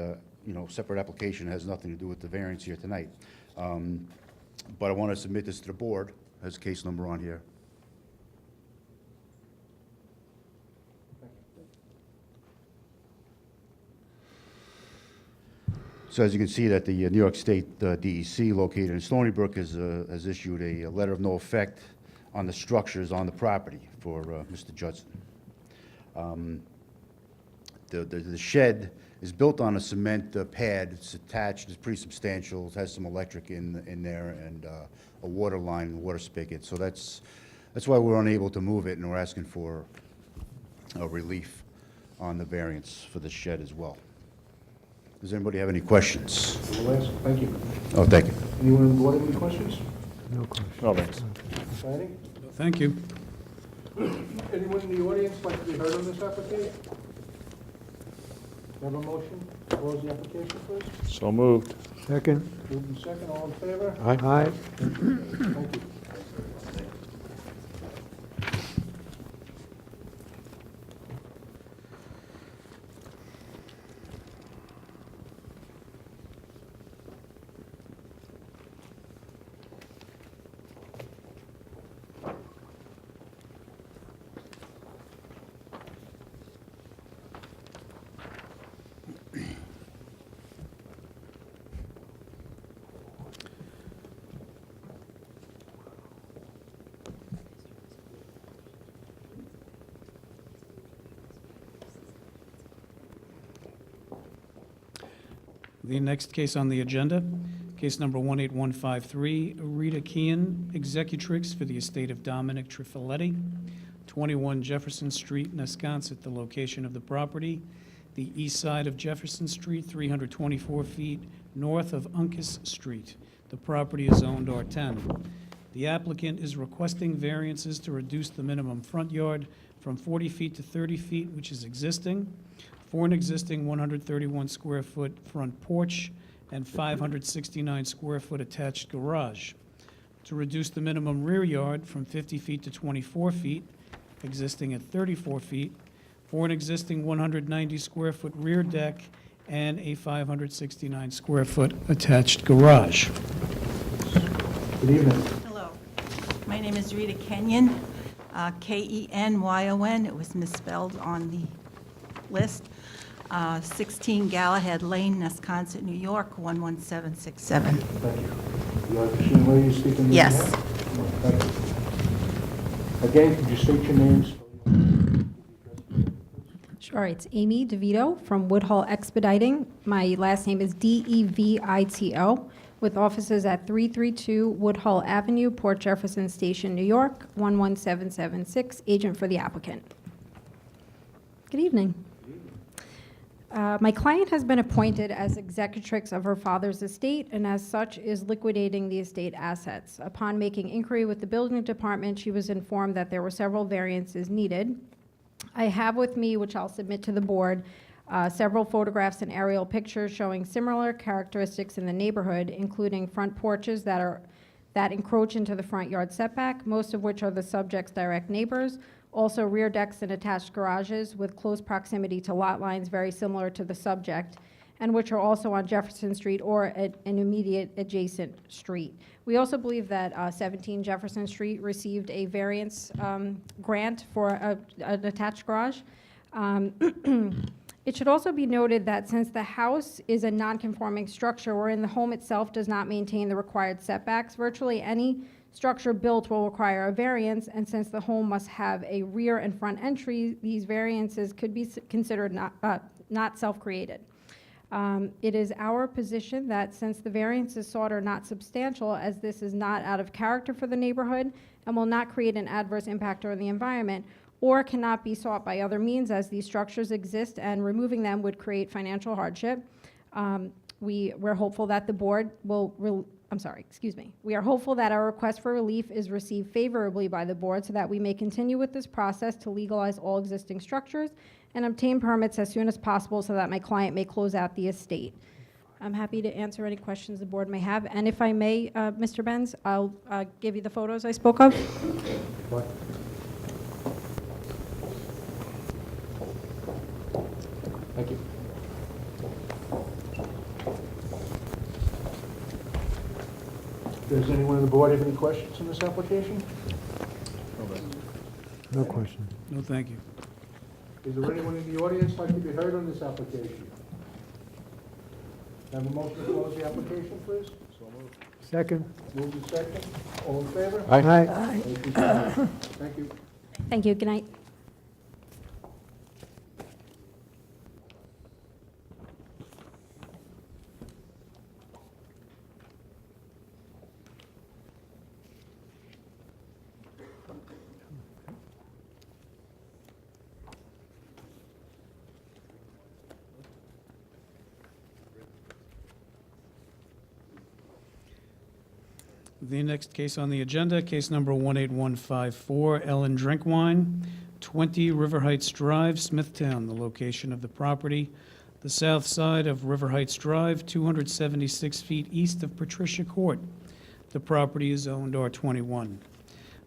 separate application. It has nothing to do with the variance here tonight. But I want to submit this to the board as a case number on here. So as you can see that the New York State DEC located in Stony Brook has issued a letter of no effect on the structures on the property for Mr. Judson. The shed is built on a cement pad. It's attached. It's pretty substantial. It has some electric in there and a water line and water spigot. So that's why we're unable to move it, and we're asking for a relief on the variance for the shed as well. Does anybody have any questions? Thank you. Oh, thank you. Anyone on the board have any questions? No questions. No, thanks. Planning? Thank you. Anyone in the audience like to be heard on this application? Have a motion to close the application, please? So moved. Second. Moved in second, all in favor? Aye. Thank you. The next case on the agenda, case number 18153, Rita Kean, executrix for the estate of Dominic Trifiletti, 21 Jefferson Street, Nesconset, the location of the property, the east side of Jefferson Street, 324 feet north of Uncas Street. The property is zoned R10. The applicant is requesting variances to reduce the minimum front yard from 40 feet to 30 feet, which is existing, for an existing 131-square-foot front porch and 569-square-foot attached garage. To reduce the minimum rear yard from 50 feet to 24 feet, existing at 34 feet, for an existing 190-square-foot rear deck and a 569-square-foot attached garage. Good evening. Hello. My name is Rita Kenyon, Kenyon. It was misspelled on the list. 16 Galahad Lane, Nesconset, New York, 11767. Thank you. You understand where you're speaking? Yes. Thank you. Again, could you state your names? Sure, it's Amy DeVito from Woodhull Expediting. My last name is DEVITO, with offices at 332 Woodhull Avenue, Port Jefferson Station, New York, 11776, agent for the applicant. Good evening. My client has been appointed as executrix of her father's estate and as such is liquidating the estate assets. Upon making inquiry with the building department, she was informed that there were several variances needed. I have with me, which I'll submit to the board, several photographs and aerial pictures showing similar characteristics in the neighborhood, including front porches that encroach into the front yard setback, most of which are the subject's direct neighbors. Also, rear decks and attached garages with close proximity to lot lines very similar to the subject, and which are also on Jefferson Street or at an immediate adjacent street. We also believe that 17 Jefferson Street received a variance grant for an attached garage. It should also be noted that since the house is a non-conforming structure wherein the home itself does not maintain the required setbacks, virtually any structure built will require a variance, and since the home must have a rear and front entry, these variances could be considered not self-created. It is our position that since the variances sought are not substantial, as this is not out of character for the neighborhood and will not create an adverse impact on the environment, or cannot be sought by other means as these structures exist and removing them would create financial hardship, we're hopeful that the board will, we are hopeful that our request for relief is received favorably by the board so that we may continue with this process to legalize all existing structures and obtain permits as soon as possible so that my client may close out the estate. I'm happy to answer any questions the board may have, and if I may, Mr. Benz, I'll give you the photos I spoke of. Thank you. Does anyone on the board have any questions on this application? No question. No, thank you. Is there anyone in the audience like to be heard on this application? Have a motion to close the application, please? So moved. Second. Moved and second. All in favor? Aye. Motion carried. Thank you. Thank you. Good night. The next case on the agenda, case number 18154, Ellen Drinkwine, 20 River Heights Drive, Smithtown, the location of the property, the south side of River Heights Drive, 276 feet east of Patricia Court. The property is owned R21.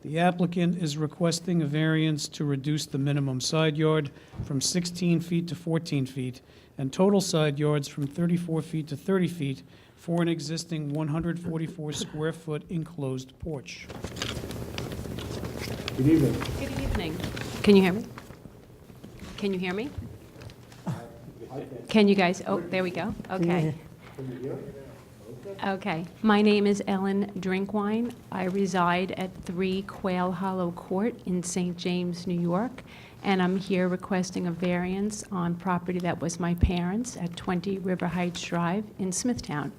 The applicant is requesting a variance to reduce the minimum side yard from 16 feet to 14 feet and total side yards from 34 feet to 30 feet for an existing 144 square foot enclosed porch. Good evening. Good evening. Can you hear me? Can you hear me? Can you guys, oh, there we go. Okay. Okay. My name is Ellen Drinkwine. I reside at 3 Quail Hollow Court in St. James, New York, and I'm here requesting a variance on property that was my parents' at 20 River Heights Drive in Smithtown.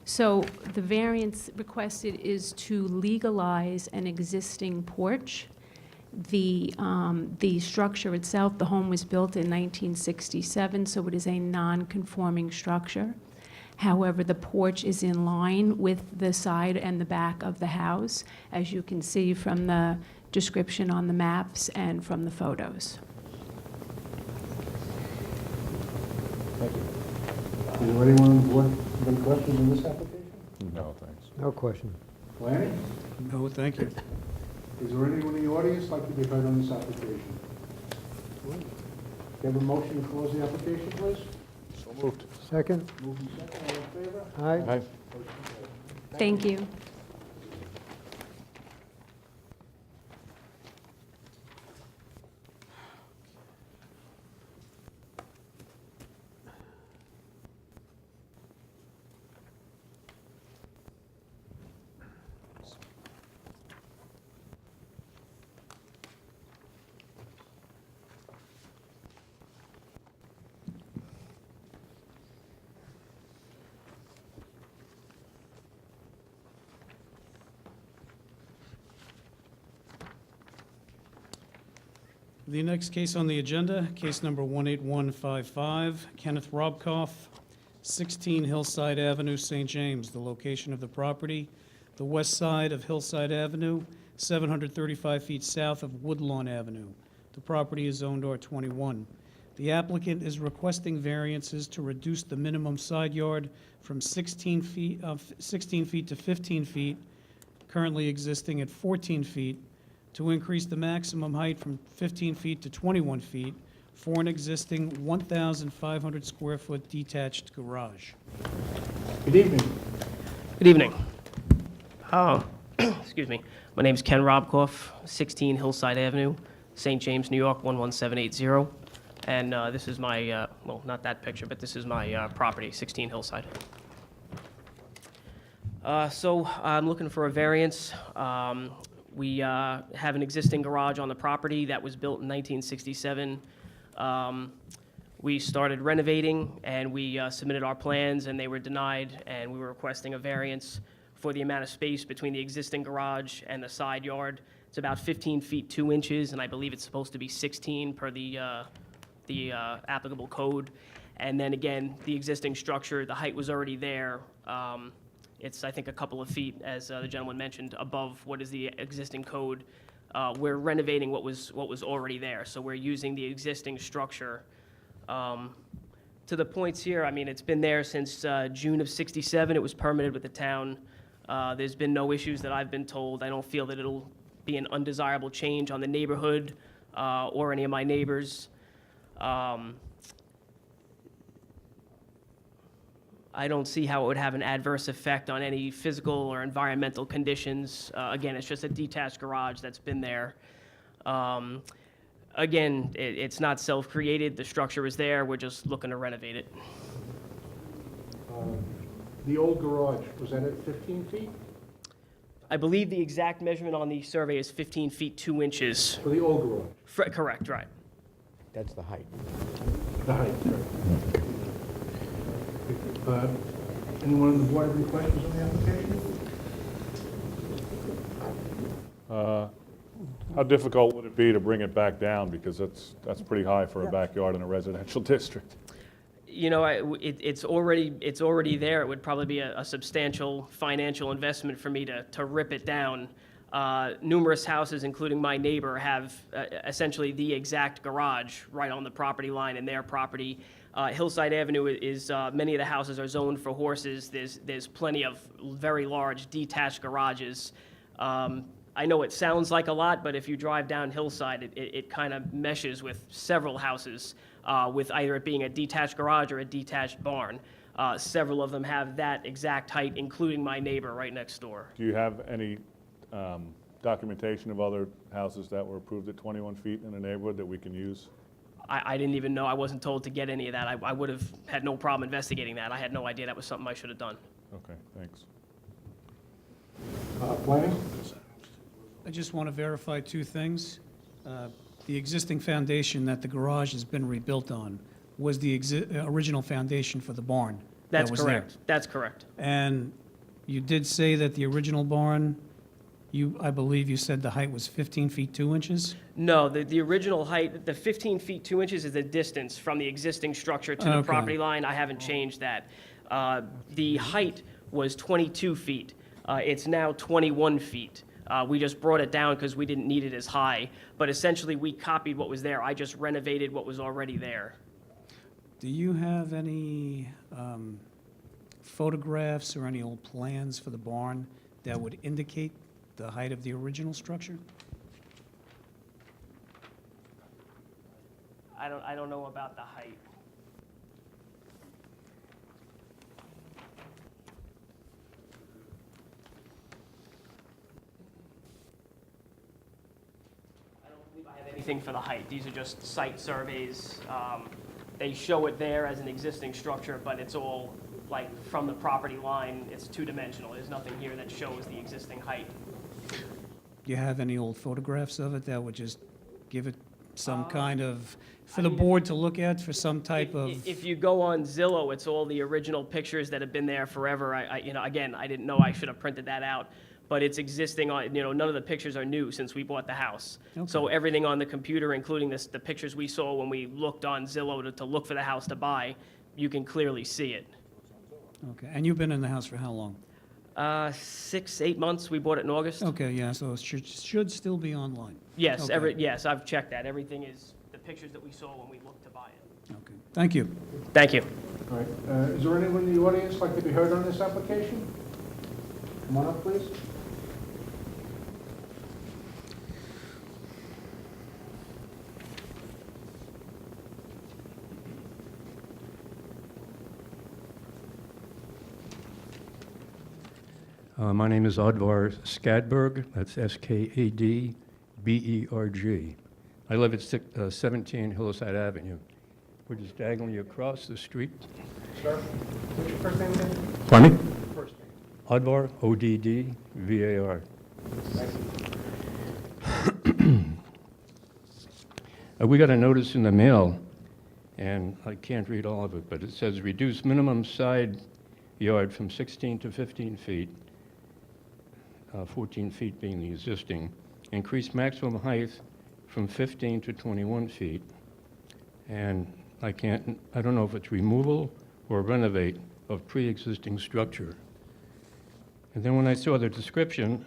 So the variance requested is to legalize an existing porch. The structure itself, the home was built in 1967, so it is a non-conforming structure. However, the porch is in line with the side and the back of the house, as you can see from the description on the maps and from the photos. Thank you. Is there anyone on the board with any questions on this application? No, thanks. No question. Lanny? No, thank you. Is there anyone in the audience like to be heard on this application? Can I have a motion to close the application, please? So moved. Second. Moved and second, all in favor? Aye. Aye. Thank you. The next case on the agenda, case number 18155, Kenneth Robkoff, 16 Hillside Avenue, St. James. The location of the property, the west side of Hillside Avenue, 735 feet south of Woodlawn Avenue. The property is zoned R21. The applicant is requesting variances to reduce the minimum side yard from 16 feet to 15 feet, currently existing at 14 feet, to increase the maximum height from 15 feet to 21 feet for an existing 1,500 square foot detached garage. Good evening. Good evening. Excuse me. My name is Ken Robkoff, 16 Hillside Avenue, St. James, New York, 11780. And this is my, well, not that picture, but this is my property, 16 Hillside. So I'm looking for a variance. We have an existing garage on the property that was built in 1967. We started renovating, and we submitted our plans, and they were denied, and we were requesting a variance for the amount of space between the existing garage and the side yard. It's about 15 feet 2 inches, and I believe it's supposed to be 16 per the applicable code. And then again, the existing structure, the height was already there. It's, I think, a couple of feet, as the gentleman mentioned, above what is the existing code. We're renovating what was already there, so we're using the existing structure. To the points here, I mean, it's been there since June of '67. It was permitted with the town. There's been no issues that I've been told. I don't feel that it'll be an undesirable change on the neighborhood or any of my neighbors. I don't see how it would have an adverse effect on any physical or environmental conditions. Again, it's just a detached garage that's been there. Again, it's not self-created. The structure is there. We're just looking to renovate it. The old garage, was that at 15 feet? I believe the exact measurement on the survey is 15 feet 2 inches. For the old garage? Correct, right. That's the height. The height, right. Anyone on the board have any questions on the application? How difficult would it be to bring it back down? Because that's pretty high for a backyard in a residential district. You know, it's already there. It would probably be a substantial financial investment for me to rip it down. Numerous houses, including my neighbor, have essentially the exact garage right on the property line in their property. Hillside Avenue is, many of the houses are zoned for horses. There's plenty of very large detached garages. I know it sounds like a lot, but if you drive down Hillside, it kind of meshes with several houses, with either it being a detached garage or a detached barn. Several of them have that exact height, including my neighbor right next door. Do you have any documentation of other houses that were approved at 21 feet in the neighborhood that we can use? I didn't even know. I wasn't told to get any of that. I would have had no problem investigating that. I had no idea that was something I should have done. Okay, thanks. Planning? I just want to verify two things. The existing foundation that the garage has been rebuilt on was the original foundation for the barn. That's that was there. correct. That's correct. And you did say that the original barn, I believe you said the height was 15 feet 2 inches? No, the original height, the 15 feet 2 inches is the distance from the existing structure to the Okay. property line. I haven't changed that. The height was 22 feet. It's now 21 feet. We just brought it down because we didn't need it as high. But essentially, we copied what was there. I just renovated what was already there. Do you have any photographs or any old plans for the barn that would indicate the height of the original structure? I don't know about the height. I don't believe I have anything for the height. These are just site surveys. They show it there as an existing structure, but it's all like from the property line. It's two-dimensional. There's nothing here that shows the existing height. Do you have any old photographs of it that would just give it some kind of, for the board to look at for some type of? If you go on Zillow, it's all the original pictures that have been there forever. You know, again, I didn't know I should have printed that out. but it's existing on, none of the pictures are new since we bought the house. Okay. So everything on the computer, including the pictures we saw when we looked on Zillow to look for the house to buy, you can clearly see it. Okay, and you've been in the house for how long? 6, 8 months, we bought it in August. Okay, yeah, so it should still be online. Yes, Okay. yes, I've checked that. Everything is the pictures that we saw when we looked to buy it. Okay, thank you. Thank you. All right, is there anyone in the audience like to be heard on this application? Come on up, please. My name is Odvar Skadberg, that's Skadberg. I live at 17 Hillside Avenue. We're just diagonally across the street. Sir, what's your first name again? Pardon me? First name. Odvar, Oddvar. We got a notice in the mail, and I can't read all of it, but it says reduce minimum side yard from 16 to 15 feet, 14 feet being the existing. Increase maximum height from 15 to 21 feet. And I don't know if it's removal or renovate of pre-existing structure. And then when I saw the description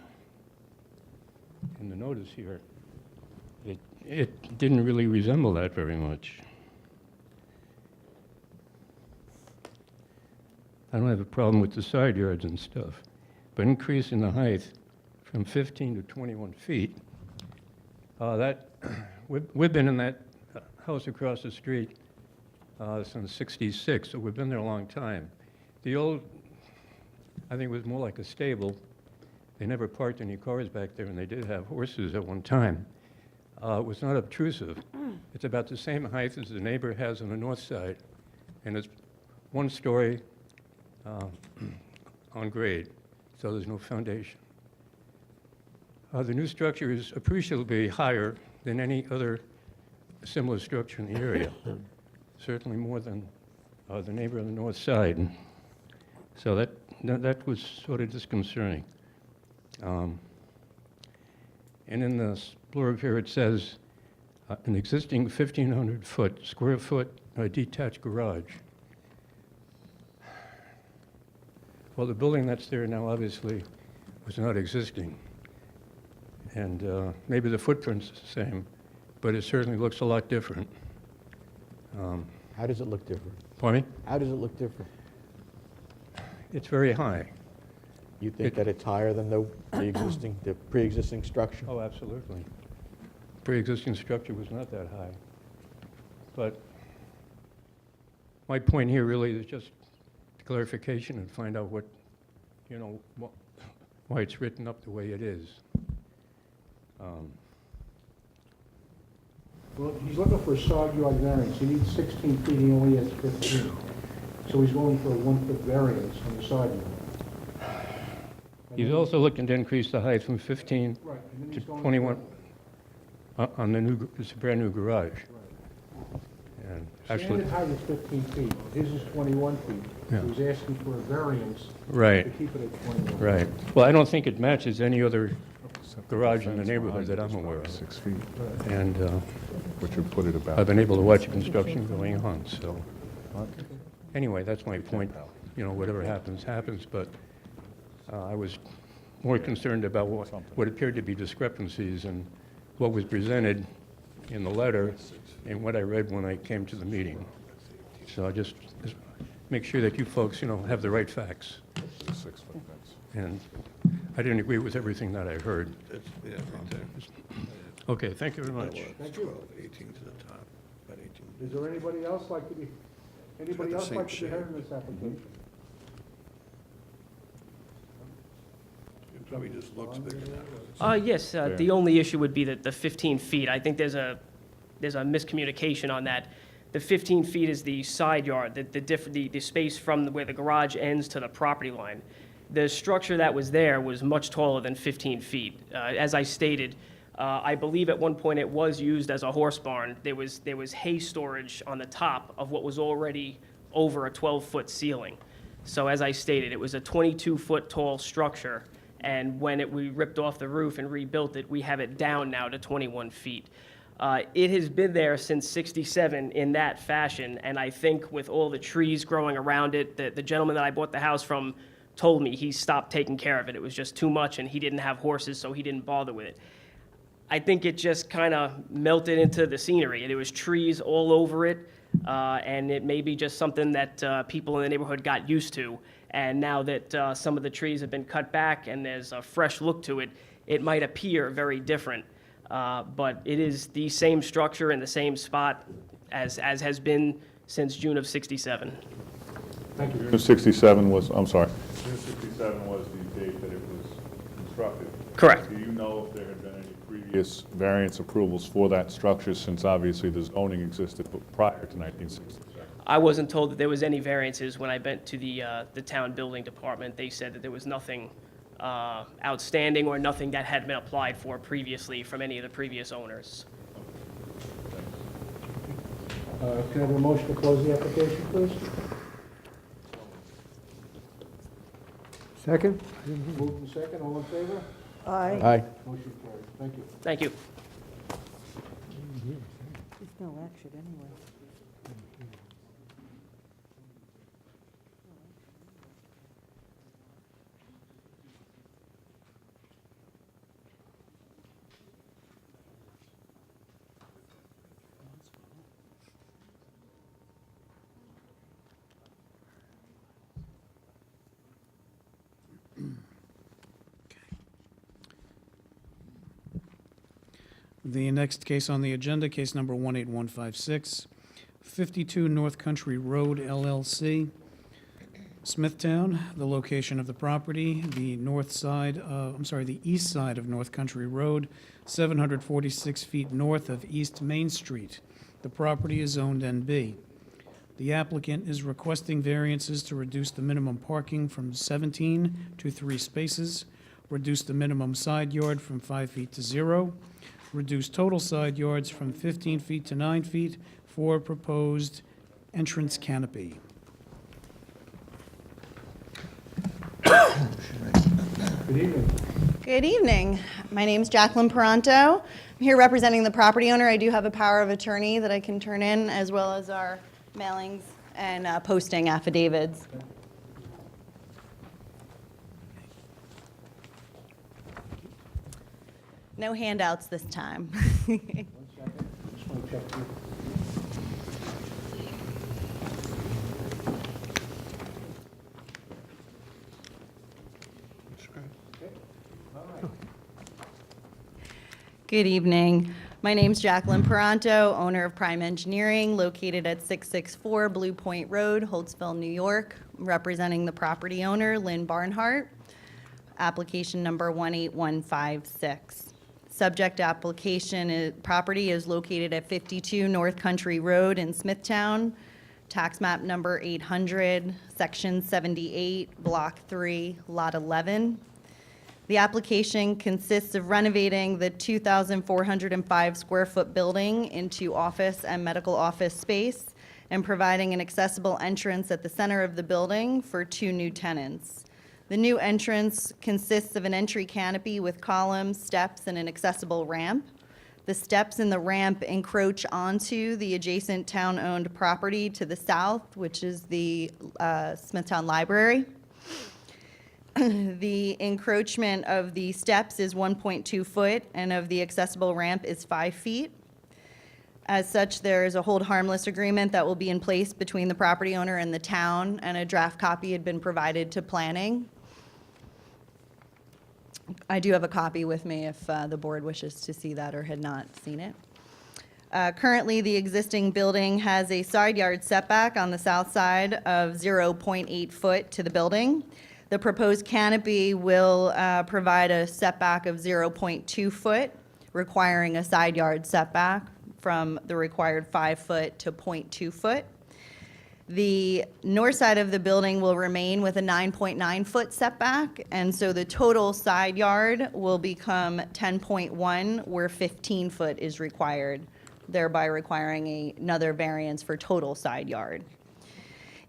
in the notice here, it didn't really resemble that very much. I don't have a problem with the side yards and stuff, but increasing the height from 15 to 21 feet, we've been in that house across the street since '66, so we've been there a long time. The old, I think it was more like a stable. They never parked any cars back there, and they did have horses at one time. It was not obtrusive. It's about the same height as the neighbor has on the north side, and it's one story on grade, so there's no foundation. The new structure is appreciably higher than any other similar structure in the area, certainly more than the neighbor on the north side. So that was sort of disconcerting. And in the blurb here it says, an existing 1,500 square foot detached garage. Well, the building that's there now obviously was not existing. And maybe the footprint's the same, but it certainly looks a lot different. How does it look different? Pardon me? How does it look different? It's very high. You think that it's higher than the pre-existing structure? Oh, absolutely. Pre-existing structure was not that high. But my point here really is just clarification and find out what, why it's written up the way it is. Well, he's looking for a side yard variance. He needs 16 feet, he only has 15. So he's going for a 1-foot variance on the side yard. He's also looking to increase the height from 15 Right, and then to he's going 21 on the new, it's a brand-new garage. And actually, Standard height is 15 feet. His is 21 feet. Yeah. So he's asking for a variance Right. to keep it at 21. Right. Well, I don't think it matches any other garage in the neighborhood that I'm aware of. 6 feet. And Which would put it about. I've been able to watch the construction going on, so. Anyway, that's my point. Whatever happens, happens, but I was more concerned about what appeared to be discrepancies in what was presented in the letter and what I read when I came to the meeting. So I just make sure that you folks, have the right facts. 6-foot fence. And I didn't agree with everything that I heard. Okay, thank you very much. Thank you. 18 to the top, about 18. Is there anybody else like to be heard in this application? It probably just looks bigger now. Yes, the only issue would be that the 15 feet. I think there's a miscommunication on that. The 15 feet is the side yard, the space from where the garage ends to the property line. The structure that was there was much taller than 15 feet. As I stated, I believe at one point it was used as a horse barn. There was hay storage on the top of what was already over a 12-foot ceiling. So as I stated, it was a 22-foot tall structure, And when we ripped off the roof and rebuilt it, we have it down now to 21 feet. It has been there since '67 in that fashion, and I think with all the trees growing around it, the gentleman that I bought the house from told me he stopped taking care of it. It was just too much, and he didn't have horses, so he didn't bother with it. I think it just kind of melted into the scenery. There was trees all over it, and it may be just something that people in the neighborhood got used to. And now that some of the trees have been cut back and there's a fresh look to it, it might appear very different. But it is the same structure in the same spot as has been since June of '67. Thank you. June of '67 was, I'm sorry, June 67 was the date that it was constructed. Correct. Do you know if there had been any previous variance approvals for that structure, since obviously the zoning existed prior to 1967? I wasn't told that there was any variances when I went to the town building department. They said that there was nothing outstanding or nothing that had been applied for previously from any of the previous owners. Can I have a motion to close the application, please? Second? Moved and second, all in favor? Aye. Aye. Motion carried. Thank you. Thank you. There's no action anyway. The next case on the agenda, case number 18156, 52 North Country Road LLC, Smithtown. The location of the property, the the east side of North Country Road, 746 feet north of East Main Street. The property is zoned NB. The applicant is requesting variances to reduce the minimum parking from 17 to 3 spaces, reduce the minimum side yard from 5 feet to 0, reduce total side yards from 15 feet to 9 feet for proposed entrance canopy. Good evening. Good evening. My name's Jacqueline Peranto. I'm here representing the property owner. I do have a power of attorney that I can turn in, as well as our mailings and posting affidavits. No handouts this time. 1 second. I just want to check you. Good evening. My name's Jacqueline Peranto, owner of Prime Engineering, located at 664 Blue Point Road, Holtzville, New York. I'm representing the property owner, Lynn Barnhart, application number 18156. Subject application property is located at 52 North Country Road in Smithtown, tax map number 800, section 78, block 3, lot 11. The application consists of renovating the 2,405 square foot building into office and medical office space and providing an accessible entrance at the center of the building for 2 new tenants. The new entrance consists of an entry canopy with columns, steps, and an accessible ramp. The steps and the ramp encroach onto the adjacent town-owned property to the south, which is the Smithtown Library. The encroachment of the steps is 1.2 foot, and of the accessible ramp is 5 feet. As such, there is a hold harmless agreement that will be in place between the property owner and the town, and a draft copy had been provided to planning. I do have a copy with me if the board wishes to see that or had not seen it. Currently, the existing building has a side yard setback on the south side of 0.8 foot to the building. The proposed canopy will provide a setback of 0.2 foot, requiring a side yard setback from the required 5 foot to 0.2 foot. The north side of the building will remain with a 9.9 foot setback, and so the total side yard will become 10.1, where 15 foot is required, thereby requiring another variance for total side yard.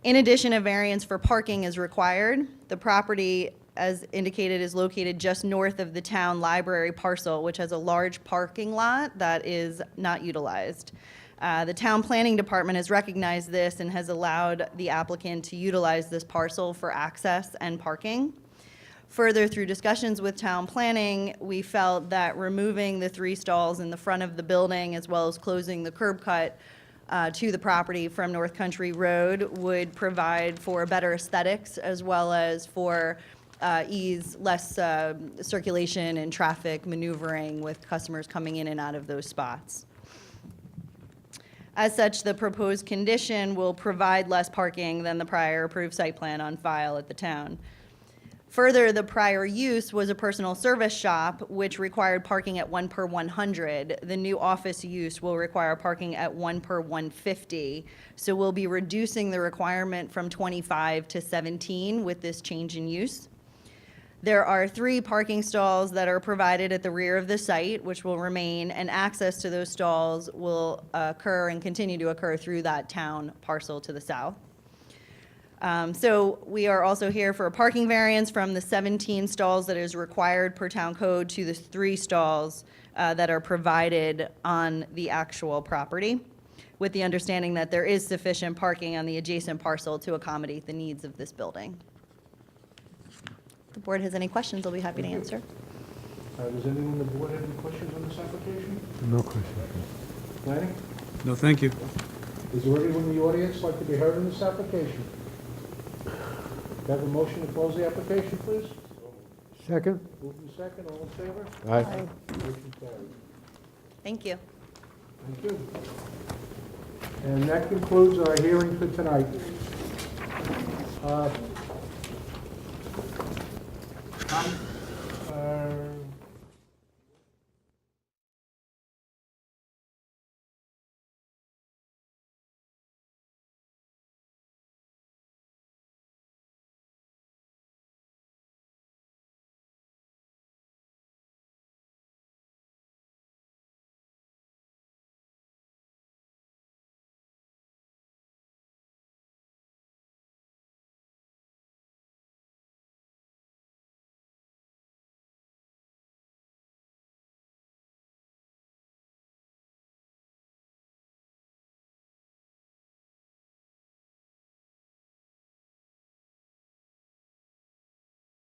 In addition, a variance for parking is required. The property as indicated, is located just north of the town library parcel, which has a large parking lot that is not utilized. The town planning department has recognized this and has allowed the applicant to utilize this parcel for access and parking. Further, through discussions with town planning, we felt that removing the 3 stalls in the front of the building, as well as closing the curb cut to the property from North Country Road, would provide for better aesthetics, as well as for less circulation and traffic maneuvering with customers coming in and out of those spots. As such, the proposed condition will provide less parking than the prior approved site plan on file at the town. Further, the prior use was a personal service shop, which required parking at 1 per 100. The new office use will require parking at 1 per 150. So we'll be reducing the requirement from 25 to 17 with this change in use. There are 3 parking stalls that are provided at the rear of the site, which will remain, and access to those stalls will occur and continue to occur through that town parcel to the south. So we are also here for a parking variance from the 17 stalls that is required per town code to the 3 stalls that are provided on the actual property, with the understanding that there is sufficient parking on the adjacent parcel to accommodate the needs of this building. If the board has any questions, I'll be happy to answer. Does anyone on the board have any questions on this application? No question. Planning? No, thank you. Is there anyone in the audience like to be heard on this application? Do I have a motion to close the application, please? Second? Moved in second, all in favor? Aye. Motion carried. Thank you. Thank you. And that concludes our hearing for tonight.